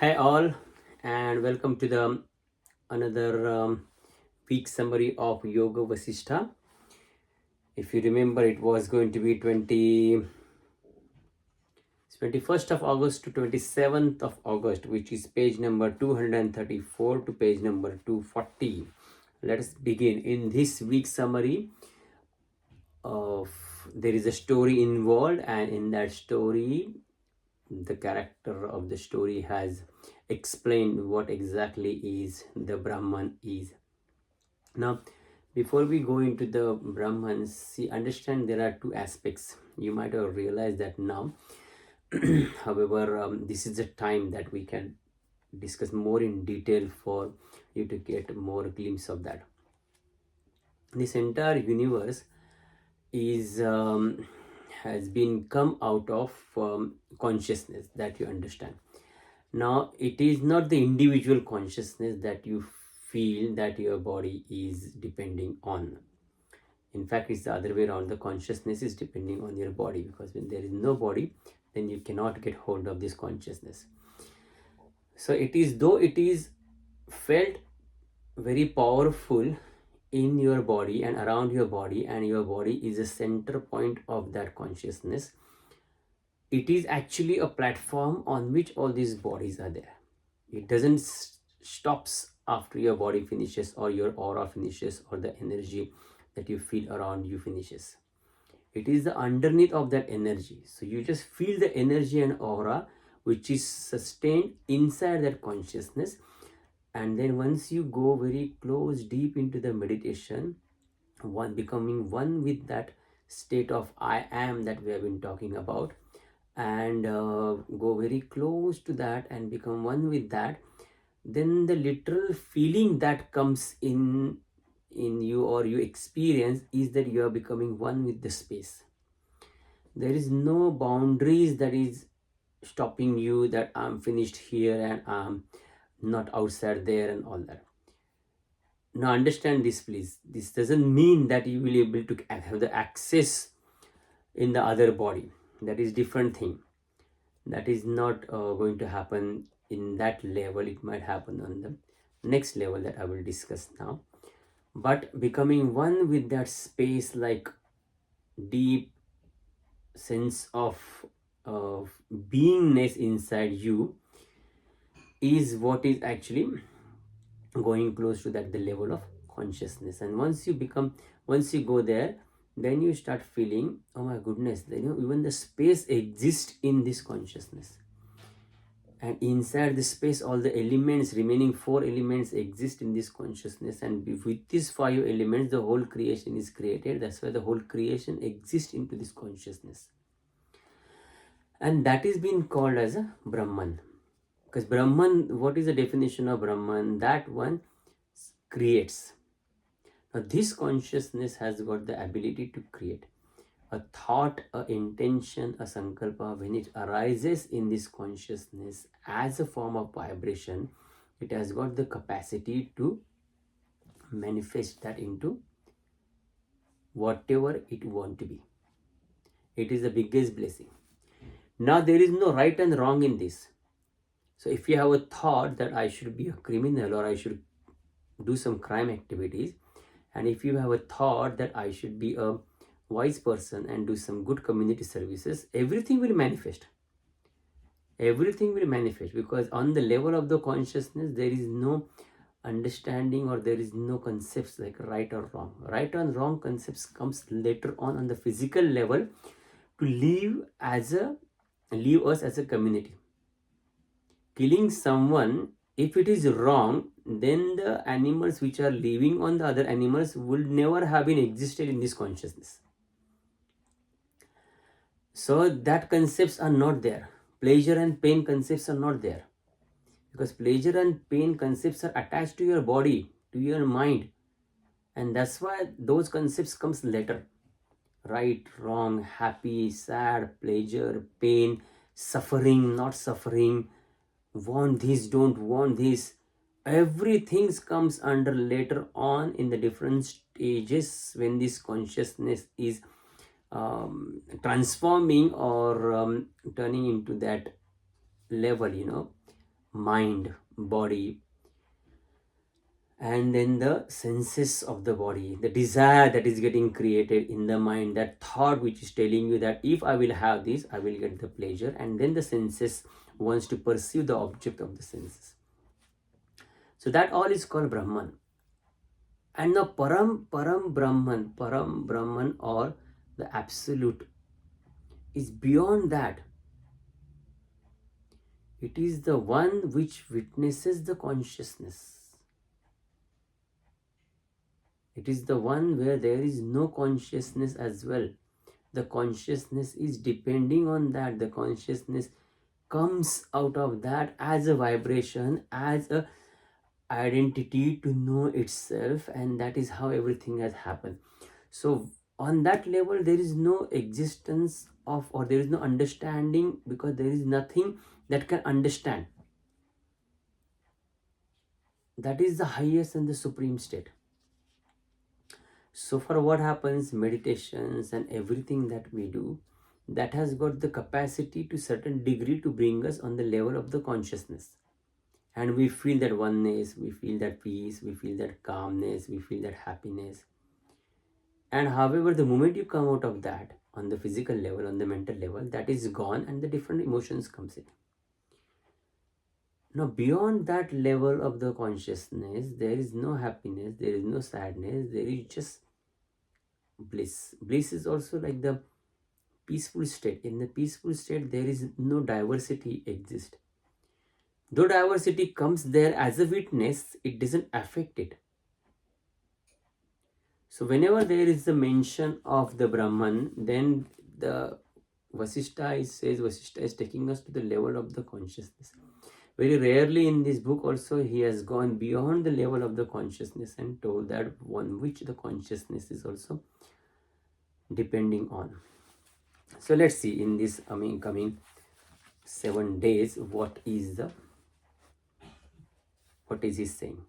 Hi all, and welcome to the another week summary of Yoga Vasistha. If you remember, it was going to be 21st of August to 27th of August, which is page number 234 to page number 240. Let us begin. In this week summary, of there is a story involved, and in that story the character of the story has explained what exactly is the Brahman is. Now, before we go into the Brahman, see, understand there are two aspects. You might have realized that now. However, this is the time that we can discuss more in detail for you to get more glimpse of that. This entire universe is has been come out of consciousness, that you understand. Now, it is not the individual consciousness that you feel that your body is depending on. In fact, it's the other way around. The consciousness is depending on your body, because when there is no body, then you cannot get hold of this consciousness. So it is, though it is felt very powerful in your body and around your body, and your body is a center point of that consciousness, it is actually a platform on which all these bodies are there. It doesn't stops after your body finishes, or your aura finishes, or the energy that you feel around you finishes. It is the underneath of that energy. So you just feel the energy and aura which is sustained inside that consciousness. And then once you go very close deep into the meditation, becoming one with that state of I am that we have been talking about, and go very close to that and become one with that, then the literal feeling that comes in you, or you experience, is that you are becoming one with the space. There is no boundaries that is stopping you, that I'm finished here and I'm not outside there and all that. Now understand this, please. This doesn't mean that you will be able to have the access in the other body. That is different thing. That is not going to happen in that level. It might happen on the next level that I will discuss now. But becoming one with that space, like deep sense of beingness inside you, is what is actually going close to that, the level of consciousness. And once you go there, then you start feeling, oh my goodness, even the space exists in this consciousness, and inside the space all the elements, remaining 4 elements, exist in this consciousness. And with these 5 elements the whole creation is created. That's why the whole creation exists into this consciousness, and that is being called as a Brahman. Because Brahman, what is the definition of Brahman? That one creates. Now this consciousness has got the ability to create. A thought, a intention, a sankalpa, when it arises in this consciousness as a form of vibration, it has got the capacity to manifest that into whatever it want to be. It is the biggest blessing. Now there is no right and wrong in this. So if you have a thought that I should be a criminal, or I should do some crime activities, and if you have a thought that I should be a wise person and do some good community services, everything will manifest. Everything will manifest, because on the level of the consciousness there is no understanding, or there is no concepts like right or wrong. Right and wrong concepts comes later on the physical level, to live us as a community. Killing someone, if it is wrong, then the animals which are living on the other animals would never have been existed in this consciousness. So that concepts are not there. Pleasure and pain concepts are not there, because pleasure and pain concepts are attached to your body, to your mind, and that's why those concepts comes later. Right, wrong, happy, sad, pleasure, pain, suffering, not suffering, want this, don't want this, everything comes under later on in the different stages, when this consciousness is transforming, or turning into that level, mind, body, and then the senses of the body, the desire that is getting created in the mind, that thought which is telling you that if I will have this, I will get the pleasure, and then the senses wants to perceive the object of the senses. So that all is called Brahman. And the Param Brahman or the absolute is beyond that. It is the one which witnesses the consciousness. It is the one where there is no consciousness as well. The consciousness is depending on that. The consciousness comes out of that as a vibration, as a identity to know itself, and that is how everything has happened. So on that level, there is no existence of, or there is no understanding, because there is nothing that can understand. That is the highest and the supreme state. So for what happens, meditations and everything that we do, that has got the capacity to certain degree to bring us on the level of the consciousness. And we feel that oneness, we feel that peace, we feel that calmness, we feel that happiness. And however, the moment you come out of that, on the physical level, on the mental level, that is gone and the different emotions comes in. Now, beyond that level of the consciousness, there is no happiness, there is no sadness, there is just bliss. Bliss is also like the peaceful state. In the peaceful state, there is no diversity exist. Though diversity comes there as a witness, it doesn't affect it. So whenever there is the mention of the Brahman, then the Vasistha is taking us to the level of the consciousness. Very rarely in this book also he has gone beyond the level of the consciousness and told that on which the consciousness is also depending on. So let's see in this coming 7 days what is he saying.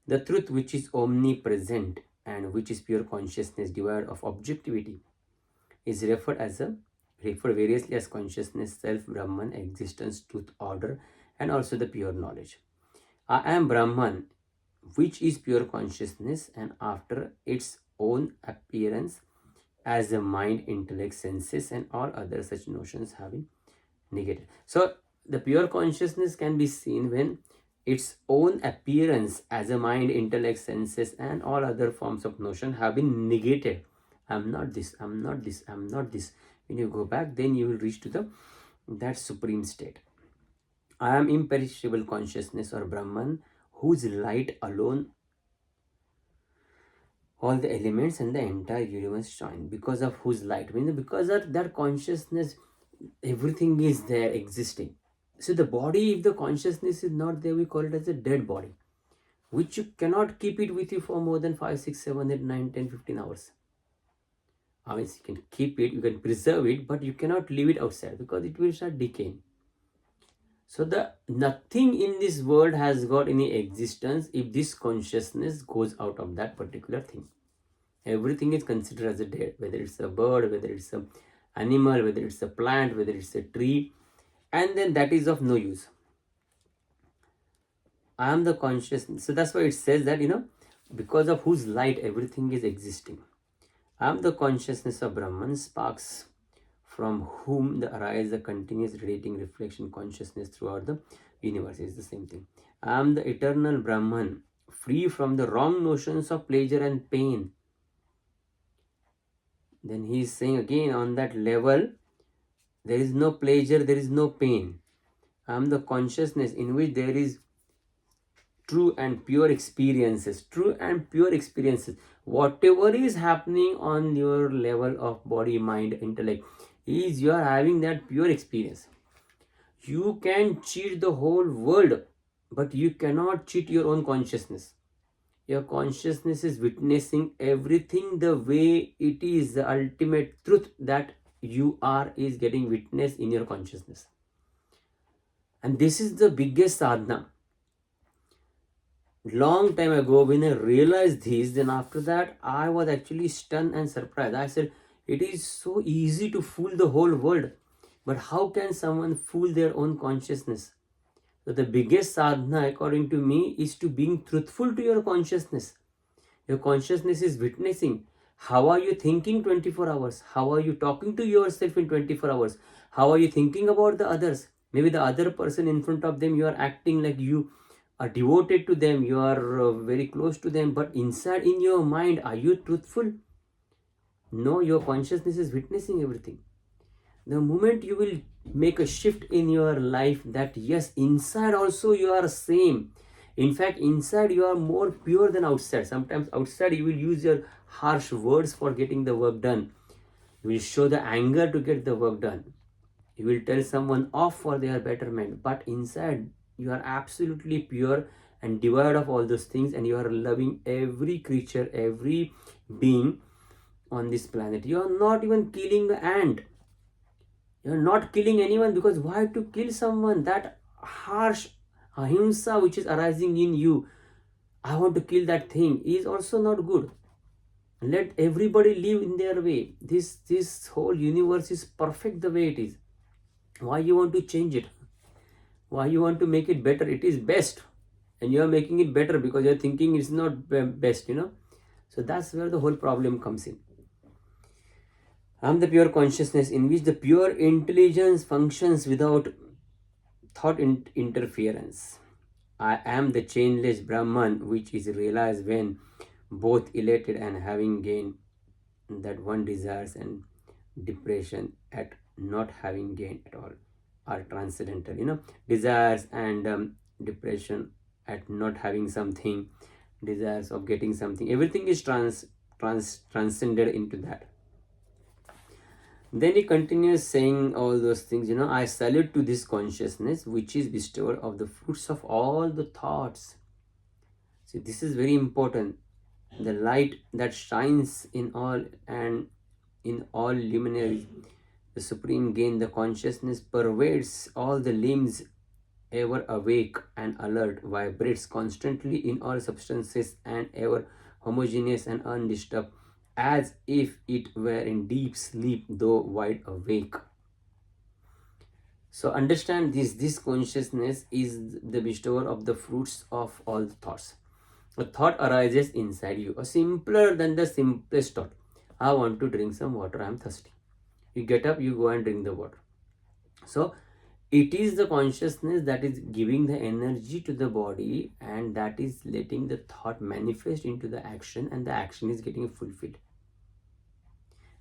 The truth which is omnipresent and which is pure consciousness devoid of objectivity is referred variously as consciousness, self, Brahman, existence, truth, order, and also the pure knowledge. I am Brahman, which is pure consciousness, and after its own appearance as a mind, intellect, senses, and all other such notions have been negated. So the pure consciousness can be seen when its own appearance as a mind, intellect, senses, and all other forms of notion have been negated. I'm not this, I'm not this, I'm not this. When you go back, then you will reach to that supreme state. I am imperishable consciousness or Brahman, whose light alone all the elements and the entire universe shine. Because of whose light, because of that consciousness, everything is there existing. So the body, if the consciousness is not there, we call it as a dead body, which you cannot keep it with you for more than 5, 6, 7, 8, 9, 10, 15 hours. I mean, you can keep it, you can preserve it, but you cannot leave it outside because it will start decaying. So nothing in this world has got any existence if this consciousness goes out of that particular thing. Everything is considered as a dead, whether it's a bird, whether it's an animal, whether it's a plant, whether it's a tree, and then that is of no use. I am the consciousness. So that's why it says that, because of whose light everything is existing. I am the consciousness of Brahman, sparks from whom the arise a continuous radiating reflection consciousness throughout the universe. Is the same thing. I am the eternal Brahman, free from the wrong notions of pleasure and pain. Then he is saying again, on that level, there is no pleasure, there is no pain. I am the consciousness in which there is true and pure experiences. Whatever is happening on your level of body, mind, intellect, is you are having that pure experience. You can cheat the whole world, but you cannot cheat your own consciousness. Your consciousness is witnessing everything the way it is. The ultimate truth that you are is getting witnessed in your consciousness. And this is the biggest sadhana. Long time ago, when I realized this, then after that, I was actually stunned and surprised. I said, it is so easy to fool the whole world. But how can someone fool their own consciousness? So the biggest sadhana, according to me, is to being truthful to your consciousness. Your consciousness is witnessing. How are you thinking 24 hours? How are you talking to yourself in 24 hours? How are you thinking about the others? Maybe the other person in front of them, you are acting like you are devoted to them, you are very close to them, but inside in your mind, are you truthful? No, your consciousness is witnessing everything. The moment you will make a shift in your life, that yes, inside also you are same. In fact, inside you are more pure than outside. Sometimes outside you will use your harsh words for getting the work done. You will show the anger to get the work done. You will tell someone off for their betterment, but inside you are absolutely pure and devoid of all those things, and you are loving every creature, every being on this planet. You are not even killing an ant. You're not killing anyone, because why to kill someone? That harsh ahimsa which is arising in you, I want to kill that thing, is also not good. Let everybody live in their way. This whole universe is perfect the way it is. Why you want to change it? Why you want to make it better? It is best, and you are making it better because you're thinking it's not best, So that's where the whole problem comes in. I am the pure consciousness in which the pure intelligence functions without thought interference. I am the chainless Brahman, which is realized when both elated and having gained that one desires, and depression at not having gained at all are transcendental. Desires and depression at not having something, desires of getting something, everything is transcended into that. Then he continues saying all those things, I salute to this consciousness which is bestower of the fruits of all the thoughts. See, this is very important. The light that shines in all and in all luminaries, the supreme gain, the consciousness pervades all the limbs, ever awake and alert, vibrates constantly in all substances, and ever homogeneous and undisturbed, as if it were in deep sleep, though wide awake. So understand this consciousness is the bestower of the fruits of all the thoughts. A thought arises inside you, a simpler than the simplest thought. I want to drink some water, I am thirsty. You get up, you go and drink the water. So it is the consciousness that is giving the energy to the body, and that is letting the thought manifest into the action, and the action is getting fulfilled.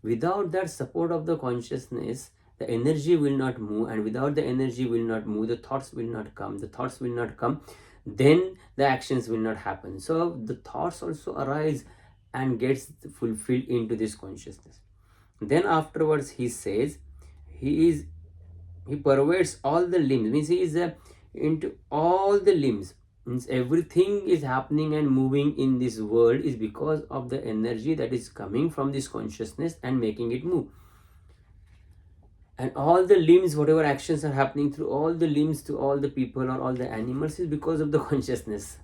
Without that support of the consciousness, the energy will not move, and without the energy will not move, the thoughts will not come. The thoughts will not come, then the actions will not happen. So the thoughts also arise and gets fulfilled into this consciousness. Then afterwards he says he pervades all the limbs, means he is into all the limbs, means everything is happening and moving in this world is because of the energy that is coming from this consciousness and making it move. And all the limbs, whatever actions are happening through all the limbs to all the people or all the animals, is because of the consciousness,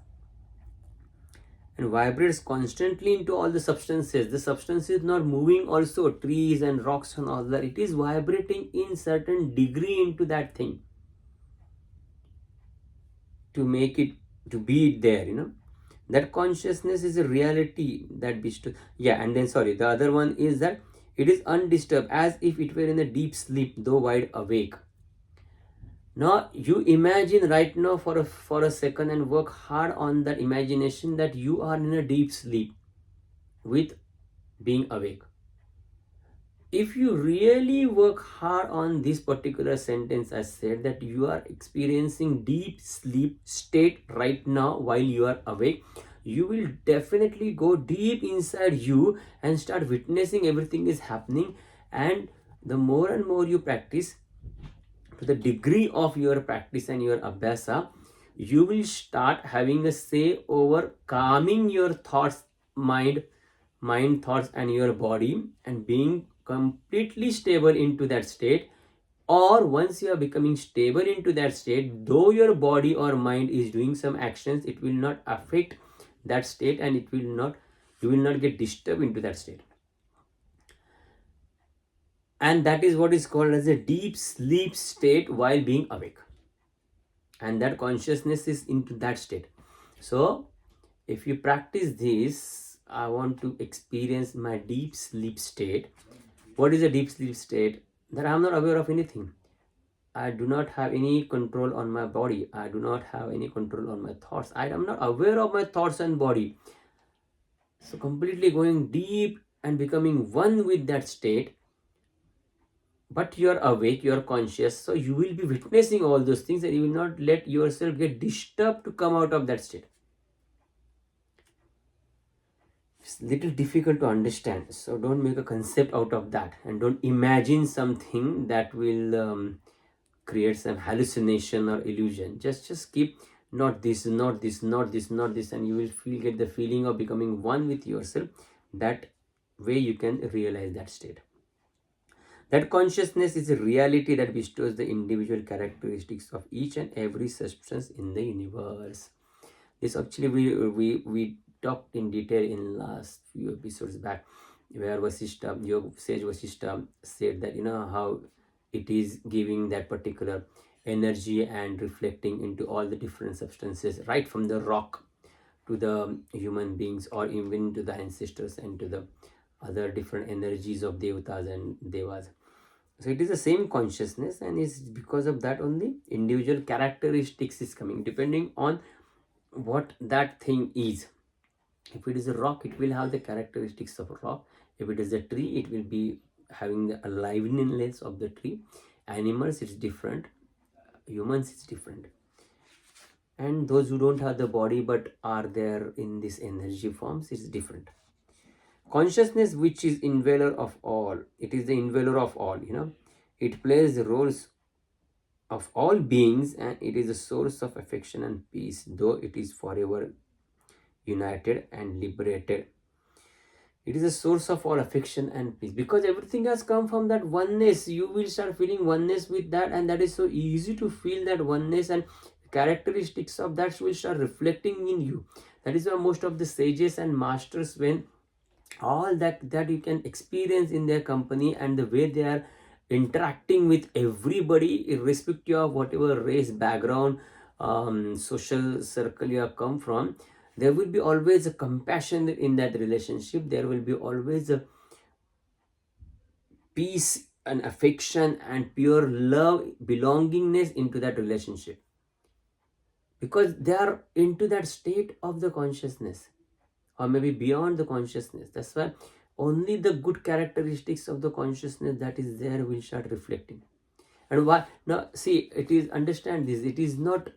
and vibrates constantly into all the substances. The substance is not moving also, trees and rocks and all that, it is vibrating in certain degree into that thing to make it to be there. That consciousness is a reality that bestows. And then the other one is that it is undisturbed, as if it were in a deep sleep, though wide awake. Now you imagine right now for a second and work hard on that imagination that you are in a deep sleep with being awake. If you really work hard on this particular sentence, I said that you are experiencing deep sleep state right now while you are awake, you will definitely go deep inside you and start witnessing everything is happening. And the more and more you practice, to the degree of your practice and your abhyasa, you will start having a say over calming your thoughts, mind thoughts and your body, and being completely stable into that state. Or once you are becoming stable into that state, though your body or mind is doing some actions, it will not affect that state, and you will not get disturbed into that state. And that is what is called as a deep sleep state while being awake. and that consciousness is into that state. So if you practice this, I want to experience my deep sleep state. What is a deep sleep state? That I'm not aware of anything. I do not have any control on my body. I do not have any control on my thoughts. I am not aware of my thoughts and body. So completely going deep and becoming one with that state. But you are awake, you are conscious. So you will be witnessing all those things and you will not let yourself get disturbed to come out of that state. It's little difficult to understand. So don't make a concept out of that and don't imagine something that will create some hallucination or illusion. Just keep not this, not this, not this, not this, and you will get the feeling of becoming one with yourself. That way you can realize that state. That consciousness is a reality that bestows the individual characteristics of each and every substance in the universe. This actually we talked in detail in last few episodes back, where Vasistha, sage Vasistha said that how it is giving that particular energy and reflecting into all the different substances, right from the rock to the human beings, or even to the ancestors and to the other different energies of devatas and devas. So it is the same consciousness, and it's because of that only individual characteristics is coming depending on what that thing is. If it is a rock, it will have the characteristics of a rock. If it is a tree, it will be having the aliveness of the tree. Animals, it's different. Humans, it's different. And those who don't have the body but are there in this energy forms, it's different. Consciousness, which is indweller of all, it is the indweller of all. It plays the roles of all beings, and it is a source of affection and peace, though it is forever united and liberated. It is a source of all affection and peace, because everything has come from that oneness. You will start feeling oneness with that, and that is so easy to feel that oneness, and characteristics of that will start reflecting in you. That is why most of the sages and masters, when all that you can experience in their company, and the way they are interacting with everybody, irrespective of whatever race, background, social circle you have come from, there will be always a compassion in that relationship. There will be always a peace and affection and pure love, belongingness into that relationship, because they are into that state of the consciousness, or maybe beyond the consciousness. That's why only the good characteristics of the consciousness that is there will start reflecting. And why now, see, it is, understand this, it is not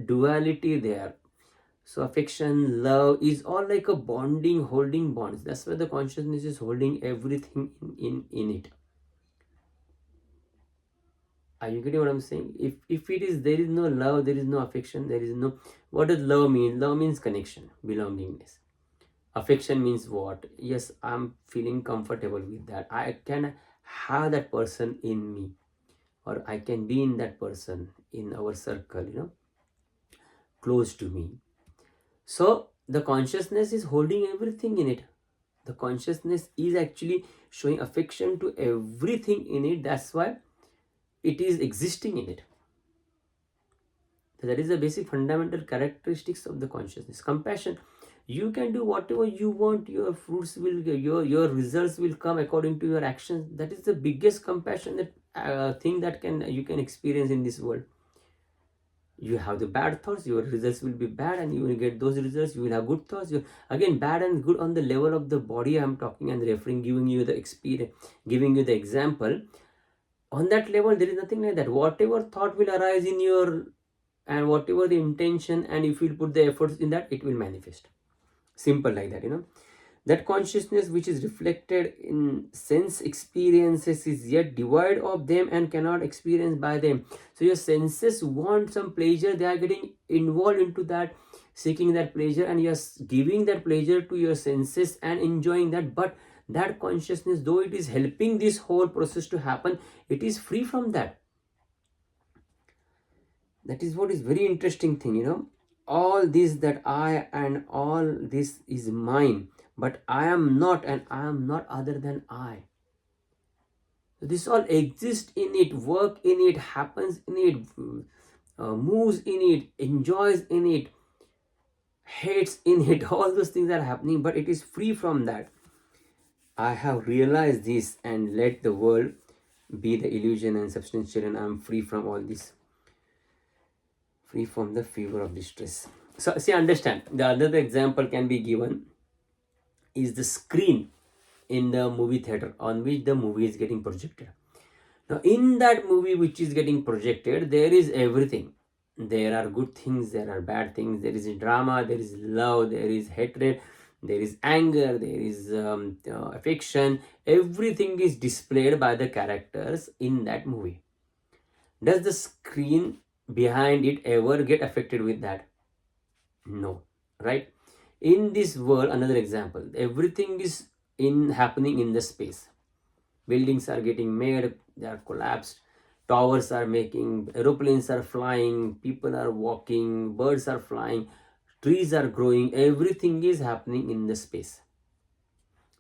duality there. So affection, love is all like a bonding, holding bonds. That's why the consciousness is holding everything in it. Are you getting what I'm saying? If it is, there is no love, there is no affection, there is no, what does love mean? Love means connection, belongingness. Affection means what? Yes, I'm feeling comfortable with that. I can have that person in me, or I can be in that person in our circle, close to me. So the consciousness is holding everything in it. The consciousness is actually showing affection to everything in it. That's why it is existing in it. That is the basic fundamental characteristics of the consciousness. Compassion. You can do whatever you want. Your fruits will, your results will come according to your actions. That is the biggest compassionate thing that you can experience in this world. You have the bad thoughts, your results will be bad, and you will get those results. You will have good thoughts. Again, bad and good on the level of the body. I am talking and referring, giving you the experience, giving you the example. On that level, there is nothing like that. Whatever thought will arise in your, and whatever the intention, and if you put the efforts in that, it will manifest. Simple like that. That consciousness which is reflected in sense experiences is yet devoid of them and cannot experience by them. So your senses want some pleasure, they are getting involved into that, seeking that pleasure, and you are giving that pleasure to your senses and enjoying that. But that consciousness, though it is helping this whole process to happen, it is free from that. That is what is very interesting thing. All this that I and all this is mine, but I am not, and I am not other than I. This all exists in it, work in it, happens in it, moves in it, enjoys in it, hates in it. All those things are happening, but it is free from that. I have realized this and let the world be the illusion and substantial, and I'm free from all this, free from the fever of distress. So, see, understand. The other example can be given is the screen in the movie theater on which the movie is getting projected. Now, in that movie which is getting projected, there is everything. There are good things, there are bad things, there is drama, there is love, there is hatred, there is anger, there is affection. Everything is displayed by the characters in that movie. Does the screen behind it ever get affected with that? No, right? In this world, another example, everything is in happening in the space. Buildings are getting made, they are collapsed, towers are making, aeroplanes are flying, people are walking, birds are flying, trees are growing, everything is happening in the space.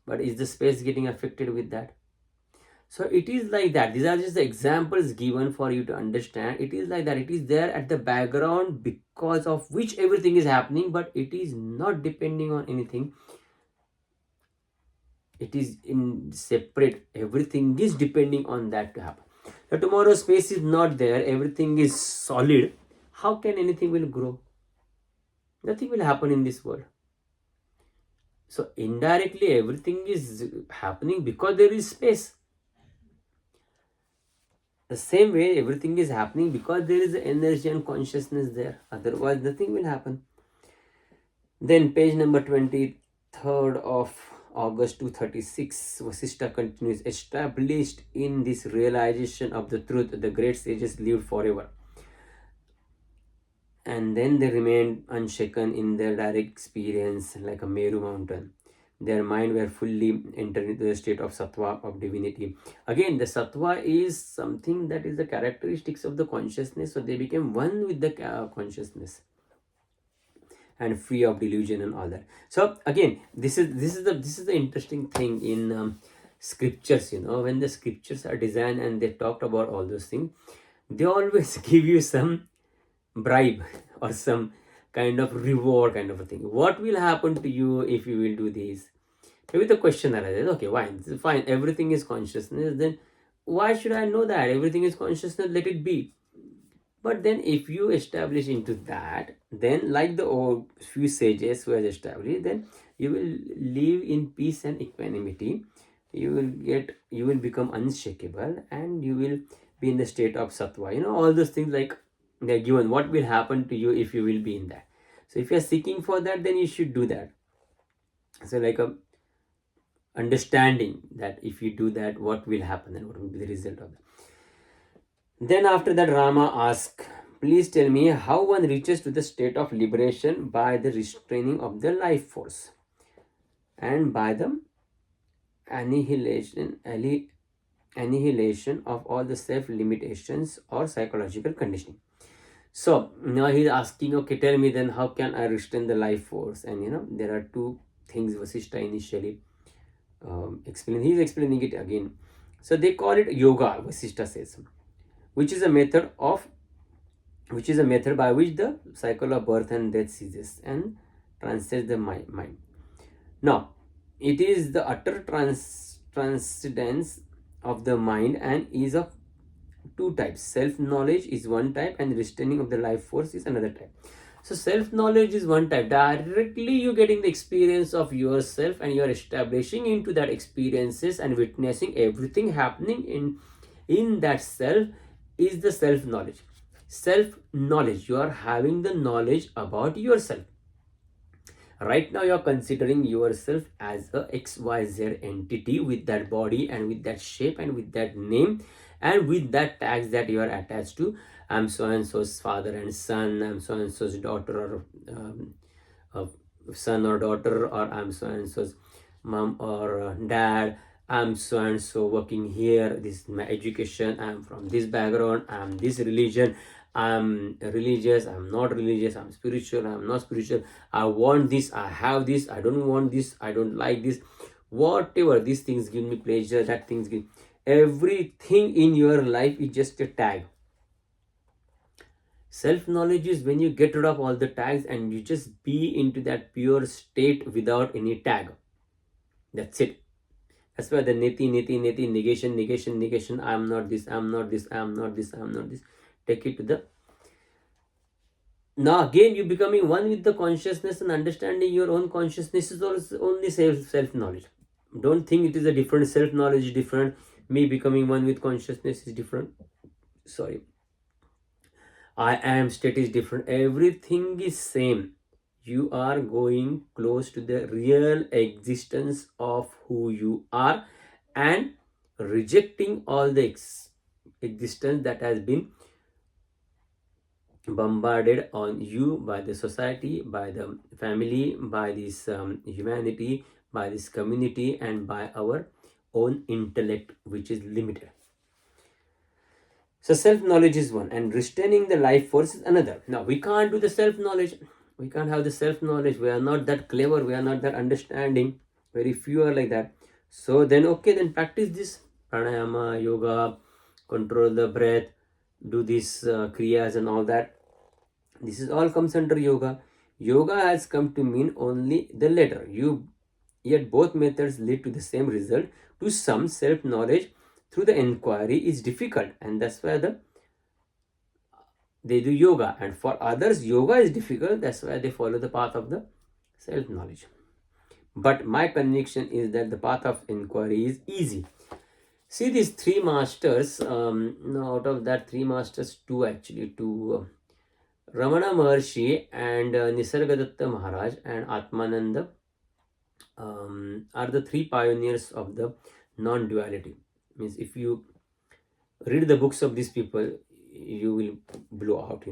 But is the space getting affected with that? So it is like that. These are just the examples given for you to understand. It is like that. It is there at the background because of which everything is happening, but it is not depending on anything. It is in separate. Everything is depending on that to happen. Now tomorrow space is not there. Everything is solid. How can anything will grow? Nothing will happen in this world. So indirectly everything is happening because there is space. The same way everything is happening because there is energy and consciousness there. Otherwise nothing will happen. Then page number 23rd of August 236, Vasistha continues, established in this realization of the truth, the great sages lived forever. And then they remained unshaken in their direct experience like a Meru mountain. Their mind were fully entered into the state of sattva, of divinity. Again, the sattva is something that is the characteristics of the consciousness. So they became one with the consciousness and free of delusion and all that. So again, this is the interesting thing in scriptures. You know, when the scriptures are designed and they talked about all those things, they always give you some bribe or some kind of reward kind of a thing. What will happen to you if you will do this? Maybe the question arises, okay, fine, everything is consciousness, then why should I know that everything is consciousness? Let it be. But then if you establish into that, then like the old few sages who has established, then you will live in peace and equanimity. You will become unshakable, and you will be in the state of sattva. You know, all those things, like they're given. What will happen to you if you will be in that? So if you're seeking for that, then you should do that. So like a understanding that if you do that, what will happen and what will be the result of that. Then after that, Rama asks, please tell me how one reaches to the state of liberation by the restraining of the life force and by the annihilation of all the self-limitations or psychological conditioning. So now he's asking, okay, tell me then how can I restrain the life force? And you know, there are two things Vasistha initially explained. He's explaining it again. So they call it yoga, Vasistha says, which is a method by which the cycle of birth and death ceases and transcends the mind. Now, it is the utter transcendence of the mind and is of two types. Self-knowledge is one type and restraining of the life force is another type. So self-knowledge is one type. Directly you getting the experience of yourself and you are establishing into that experiences and witnessing everything happening in that self is the self-knowledge. Self-knowledge, you are having the knowledge about yourself. Right now you are considering yourself as a XYZ entity with that body and with that shape and with that name and with that tags that you are attached to. I'm so and so's father and son, I'm so and so's daughter or son or daughter, or I'm so and so's mom or dad, I'm so and so working here, this is my education, I'm from this background, I'm this religion, I'm religious, I'm not religious, I'm spiritual, I'm not spiritual, I want this, I have this, I don't want this, I don't like this, whatever. These things give me pleasure, that things give. Everything in your life is just a tag. Self-knowledge is when you get rid of all the tags and you just be into that pure state without any tag. That's it. That's why the neti, negation. I am not this, I am not this, I am not this, I am not this. Take it to the. Now again, you becoming one with the consciousness and understanding your own consciousness is also only self-knowledge. Don't think it is a different self-knowledge is different. Me becoming one with consciousness is different. Sorry. I am state is different. Everything is same. You are going close to the real existence of who you are and rejecting all the existence that has been bombarded on you by the society, by the family, by this humanity, by this community, and by our own intellect, which is limited. So self-knowledge is one, and restraining the life force is another. Now we can't do the self-knowledge. We can't have the self-knowledge. We are not that clever. We are not that understanding. Very few are like that. So then, okay, then practice this pranayama, yoga, control the breath, do these kriyas and all that. This is all comes under yoga. Yoga has come to mean only the letter. Yet both methods lead to the same result. To some, self-knowledge through the inquiry is difficult, and that's why they do yoga. And for others, yoga is difficult. That's why they follow the path of the self-knowledge. But my conviction is that the path of inquiry is easy. See these three masters. Out of that three masters, two actually, Ramana Maharshi and Nisargadatta Maharaj and Atmananda are the three pioneers of the non-duality. Means if you read the books of these people, you will blow out,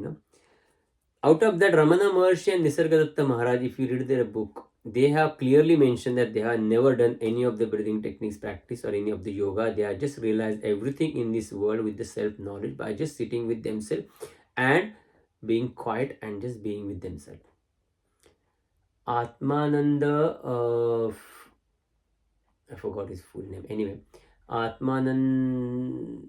Out of that, Ramana Maharshi and Nisargadatta Maharaj, if you read their book, they have clearly mentioned that they have never done any of the breathing techniques practice or any of the yoga. They have just realized everything in this world with the self-knowledge by just sitting with themselves and being quiet and just being with themselves. Atmananda, I forgot his full name. Anyway, Atmananda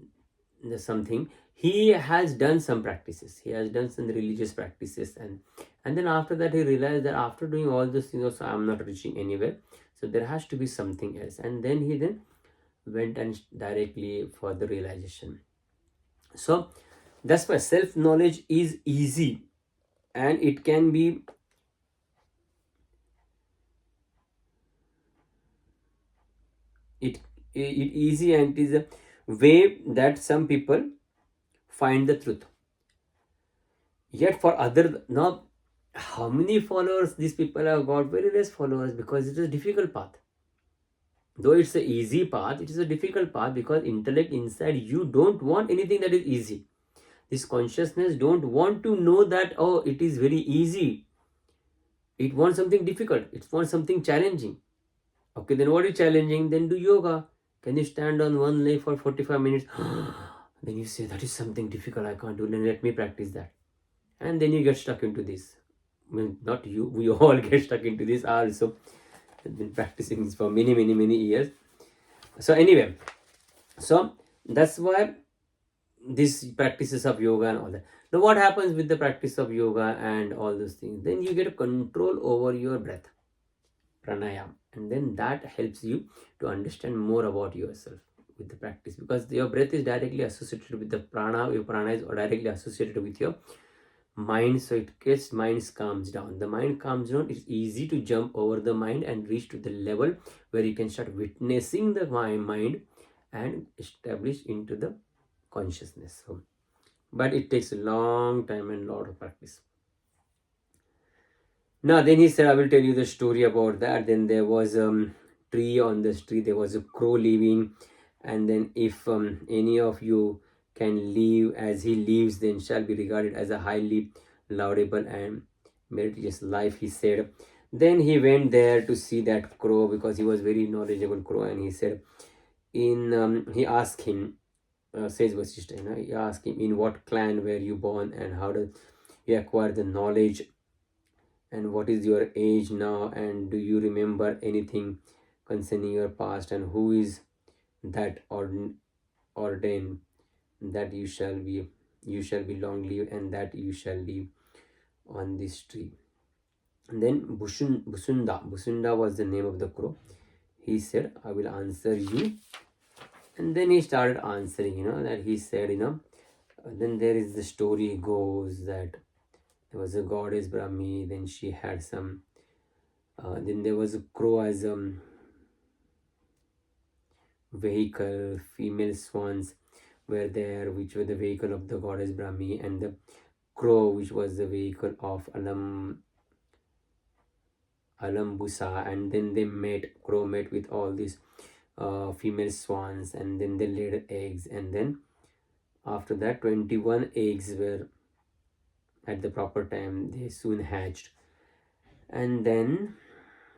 something. He has done some practices. He has done some religious practices, and then after that he realized that after doing all those things, also I am not reaching anywhere. So there has to be something else, and then he went and directly for the realization. So that's why self-knowledge is easy, and it can be it easy, and it is a way that some people find the truth. Yet for other, now how many followers these people have got? Very less followers, because it is a difficult path. Though it's an easy path, it is a difficult path because intellect inside you don't want anything that is easy. This consciousness don't want to know that, oh, it is very easy. It wants something difficult. It wants something challenging. Okay, then what is challenging? Then do yoga. Can you stand on one leg for 45 minutes? Then you say, that is something difficult, I can't do. Then let me practice that. And then you get stuck into this. I mean, not you, we all get stuck into this. I also have been practicing this for many years. So anyway, so that's why these practices of yoga and all that. Now what happens with the practice of yoga and all those things? Then you get a control over your breath, pranayama, and then that helps you to understand more about yourself with the practice, because your breath is directly associated with the prana. Your prana is directly associated with your mind, so it gets mind calms down. The mind calms down, it's easy to jump over the mind and reach to the level where you can start witnessing the mind and establish into the consciousness. So, but it takes a long time and lot of practice. Now then he said, I will tell you the story about that. Then there was a tree. On this tree there was a crow living, and then if any of you can live as he lives, then shall be regarded as a highly laudable and meritorious life, he said. Then he went there to see that crow, because he was very knowledgeable crow, and he said, he asked him, says Vasistha, he asked him, in what clan were you born, and how did you acquire the knowledge, and what is your age now, and do you remember anything concerning your past, and who is that ordained that you shall be you shall be long lived, and that you shall live on this tree. And then Bhusunda was the name of the crow. He said, I will answer you. And then he started answering, that he said, then there is the story goes that there was a goddess Brahmi, then she had some, then there was a crow as a vehicle, female swans were there, which were the vehicle of the goddess Brahmi, and the crow, which was the vehicle of Alambusa, and then crow met with all these female swans, and then they laid eggs, and then after that 21 eggs were at the proper time, they soon hatched, and then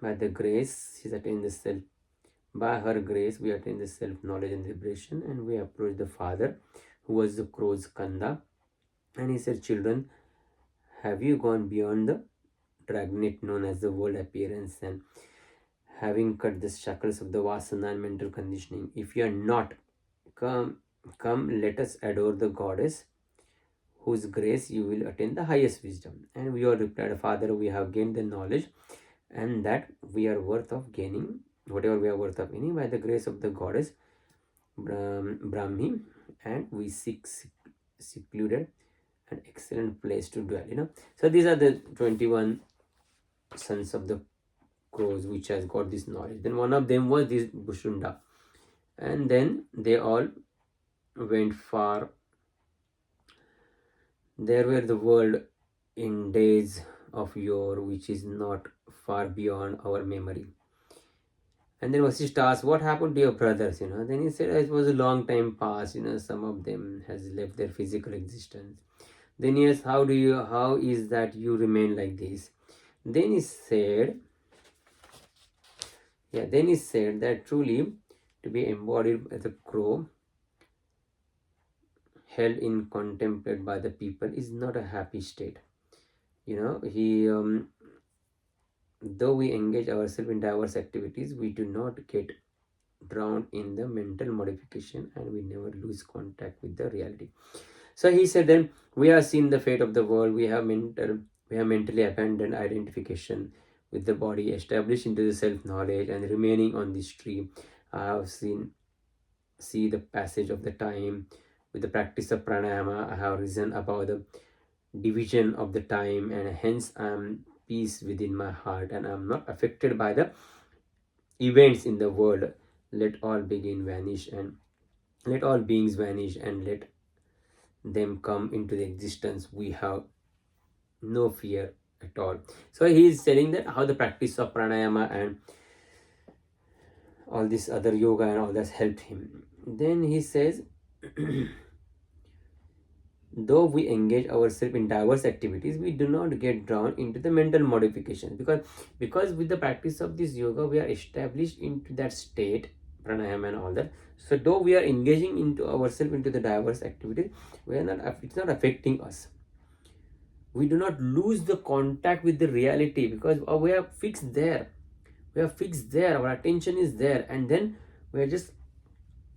by the grace she's attained the self. By her grace, we attain the self-knowledge and liberation, and we approach the father, who was the crow's Kanda, and he said, children, have you gone beyond the dragnet known as the world appearance, and having cut the shackles of the vasana and mental conditioning? If you are not, come, let us adore the goddess, whose grace you will attain the highest wisdom. And we all replied, Father, we have gained the knowledge, and that we are worth of gaining whatever we are worth of gaining by the grace of the goddess Brahmi, and we seek secluded an excellent place to dwell. So these are the 21 sons of the crows which has got this knowledge. Then one of them was this Bhusunda, and then they all went far. There were the world in days of yore, which is not far beyond our memory. And then Vasistha asked, what happened to your brothers? Then he said, it was a long time past, some of them has left their physical existence. Then he asked, how is that you remain like this? Then he said that truly to be embodied as a crow, held in contemplate by the people, is not a happy state. Though we engage ourselves in diverse activities, we do not get drowned in the mental modification, and we never lose contact with the reality. So he said, then we have seen the fate of the world. We have mentally abandoned identification with the body, established into the self-knowledge, and remaining on this tree. I have see the passage of the time. With the practice of pranayama, I have risen above the division of the time, and hence I am peace within my heart, and I am not affected by the events in the world. Let all beings vanish, and let them come into the existence. We have no fear at all. So he is telling that how the practice of pranayama and all this other yoga and all that helped him. Then he says, though we engage ourselves in diverse activities, we do not get drawn into the mental modifications, because with the practice of this yoga, we are established into that state, pranayama and all that. So though we are engaging into ourselves into the diverse activities, it's not affecting us. We do not lose the contact with the reality, because we are fixed there. Our attention is there, and then we are just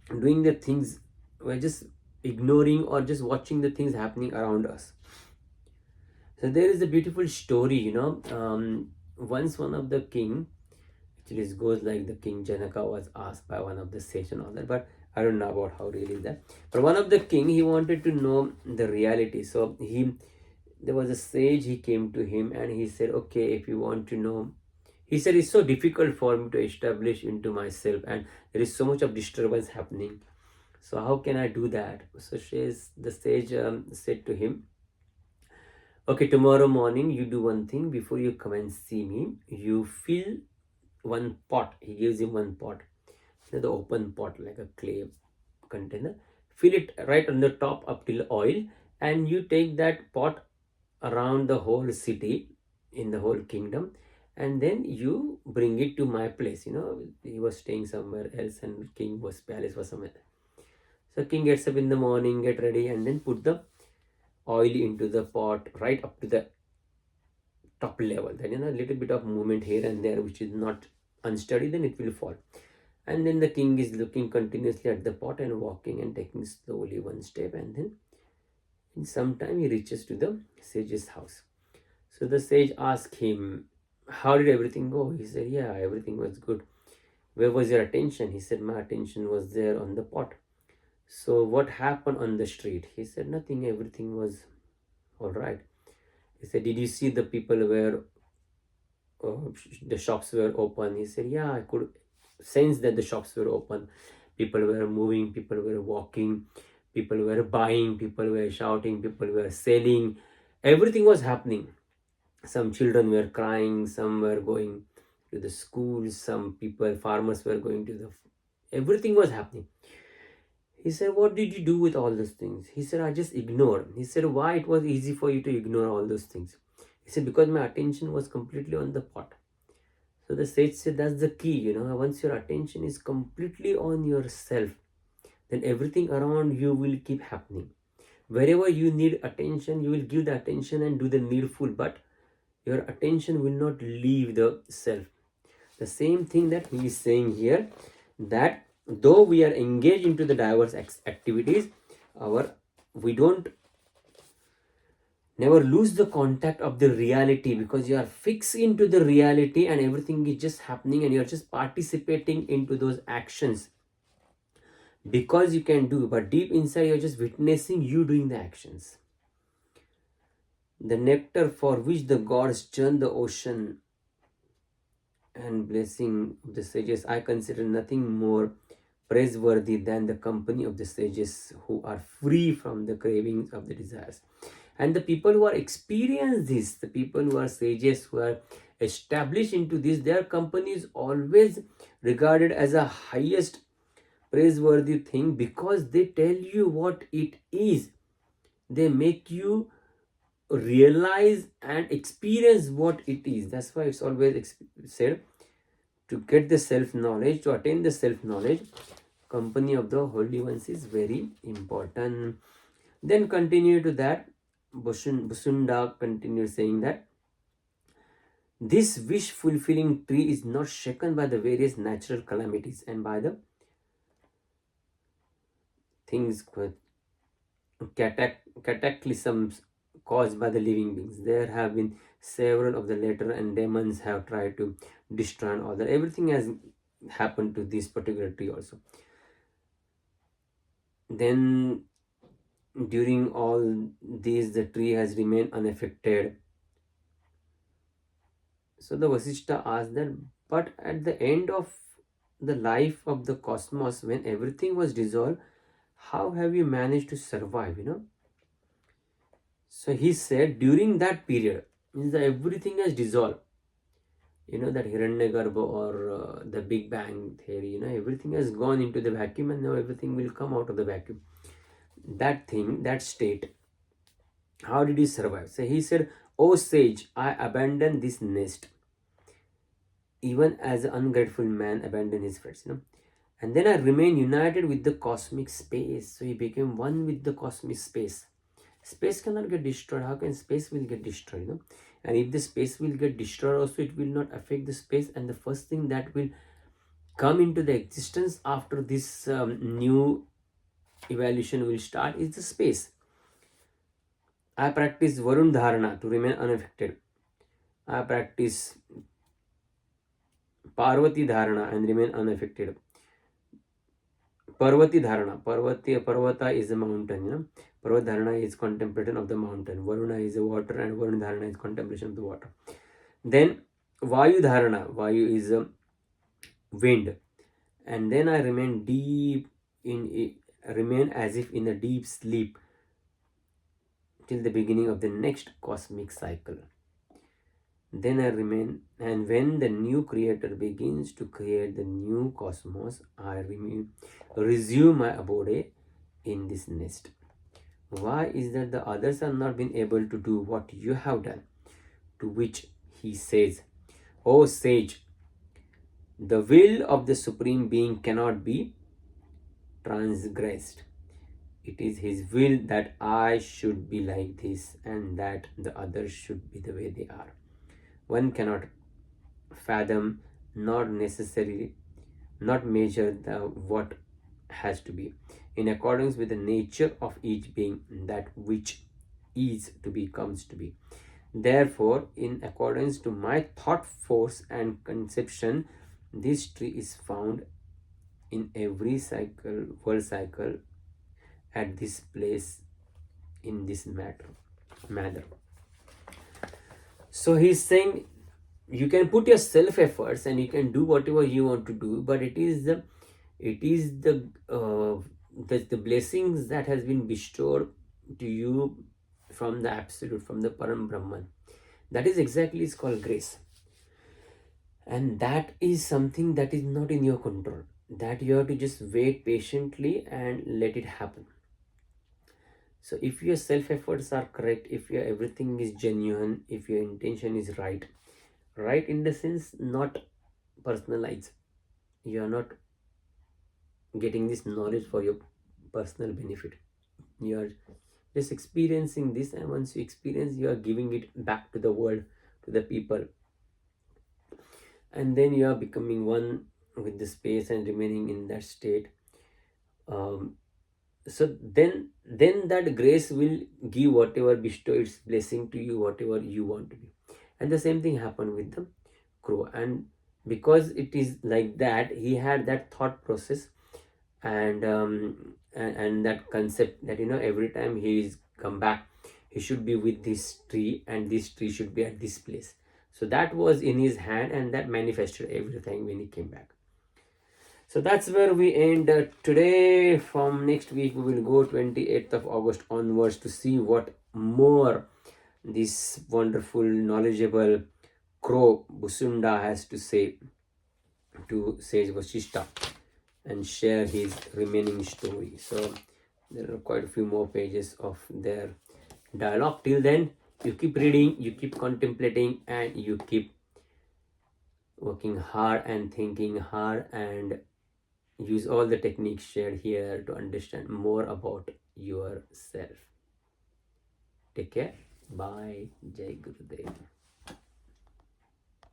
doing the things. We are just ignoring or just watching the things happening around us. So there is a beautiful story, once one of the king, actually it goes like the king Janaka was asked by one of the sage and all that, but I don't know about how really is that. But one of the king, he wanted to know the reality. So there was a sage, he came to him and he said, okay, if you want to know, he said, it's so difficult for me to establish into myself, and there is so much of disturbance happening. So how can I do that? So the sage said to him, okay, tomorrow morning you do one thing. Before you come and see me, you fill one pot. He gives him one pot, the open pot, like a clay container. Fill it right on the top up till oil, and you take that pot around the whole city, in the whole kingdom, and then you bring it to my place. He was staying somewhere else, and king's palace was somewhere. So king gets up in the morning, get ready, and then put the oil into the pot right up to the top level. Then a little bit of movement here and there, which is not unsteady, then it will fall. And then the king is looking continuously at the pot and walking and taking slowly one step, and then In some time he reaches to the sage's house. So the sage asked him, how did everything go? He said, yeah, everything was good. Where was your attention? He said, my attention was there on the pot. So what happened on the street? He said, nothing, everything was all right. He said, did you see the people were, the shops were open? He said, yeah, I could sense that the shops were open. People were moving, people were walking, people were buying, people were shouting, people were selling. Everything was happening. Some children were crying, some were going to the schools, some people, farmers were going to the, everything was happening. He said, what did you do with all those things? He said, I just ignored. He said, why it was easy for you to ignore all those things? He said, because my attention was completely on the pot. So the sage said, that's the key, once your attention is completely on yourself, then everything around you will keep happening. Wherever you need attention, you will give the attention and do the needful, but your attention will not leave the self. The same thing that he is saying here, that though we are engaged into the diverse activities, we don't never lose the contact of the reality, because you are fixed into the reality and everything is just happening and you're just participating into those actions because you can do, but deep inside you're just witnessing you doing the actions. The nectar for which the gods churn the ocean and blessing of the sages, I consider nothing more praiseworthy than the company of the sages who are free from the cravings of the desires. And the people who are experienced this, the people who are sages, who are established into this, their company is always regarded as a highest praiseworthy thing, because they tell you what it is. They make you realize and experience what it is. That's why it's always said, to get the self-knowledge, to attain the self-knowledge, company of the holy ones is very important. Then continue to that, Bhusunda continued saying that this wish-fulfilling tree is not shaken by the various natural calamities and by the things, cataclysms caused by the living beings. There have been several of the latter, and demons have tried to destroy all that. Everything has happened to this particular tree also. Then during all these, the tree has remained unaffected. So the Vasistha asked that, but at the end of the life of the cosmos, when everything was dissolved, how have you managed to survive, So he said, during that period, means that everything has dissolved. That Hiranyagarbha or the Big Bang theory, everything has gone into the vacuum and now everything will come out of the vacuum. That thing, that state, how did he survive? So he said, O sage, I abandoned this nest, even as an ungrateful man abandoned his friends, And then I remained united with the cosmic space. So he became one with the cosmic space. Space cannot get destroyed. How can space will get destroyed? And if the space will get destroyed also, it will not affect the space. And the first thing that will come into the existence after this new evolution will start is the space. I practice Varun Dharana to remain unaffected. I practice Parvati Dharana and remain unaffected. Parvati Dharana. Parvata is a mountain, Parvat Dharana is contemplation of the mountain. Varuna is the water and Varun Dharana is contemplation of the water. Then Vayu Dharana. Vayu is a wind. And then I remain remain as if in a deep sleep till the beginning of the next cosmic cycle. Then I remain, and when the new creator begins to create the new cosmos, I resume my abode in this nest. Why is that the others have not been able to do what you have done? To which he says, O sage, the will of the Supreme Being cannot be transgressed. It is his will that I should be like this and that the others should be the way they are. One cannot fathom, not necessarily, not measure what has to be. in accordance with the nature of each being, that which is to be comes to be. Therefore, in accordance to my thought force and conception, this tree is found in every cycle, world cycle, at this place, in this manner. So he's saying you can put your self efforts and you can do whatever you want to do, but it is the blessings that has been bestowed to you from the absolute, from the Param Brahman. That is exactly is called grace, and that is something that is not in your control. That you have to just wait patiently and let it happen. So if your self efforts are correct, if your everything is genuine, if your intention is right in the sense not personalized, you are not getting this knowledge for your personal benefit. You are just experiencing this, and once you experience, you are giving it back to the world, to the people, and then you are becoming one with the space and remaining in that state. um, so then that grace will give whatever, bestow its blessing to you, whatever you want to be. And the same thing happened with the crow, and because it is like that, he had that thought process, and that concept that every time he is come back, he should be with this tree, and this tree should be at this place. So that was in his hand, and that manifested everything when he came back. So that's where we end today. From next week we will go 28th of August onwards to see what more this wonderful, knowledgeable crow Bhusunda has to say to sage Vasistha, and share his remaining story. So there are quite a few more pages of their dialogue. Till then, you keep reading, you keep contemplating, and you keep working hard and thinking hard, and use all the techniques shared here to understand more about yourself. Take care. Bye. Jai Gurudev.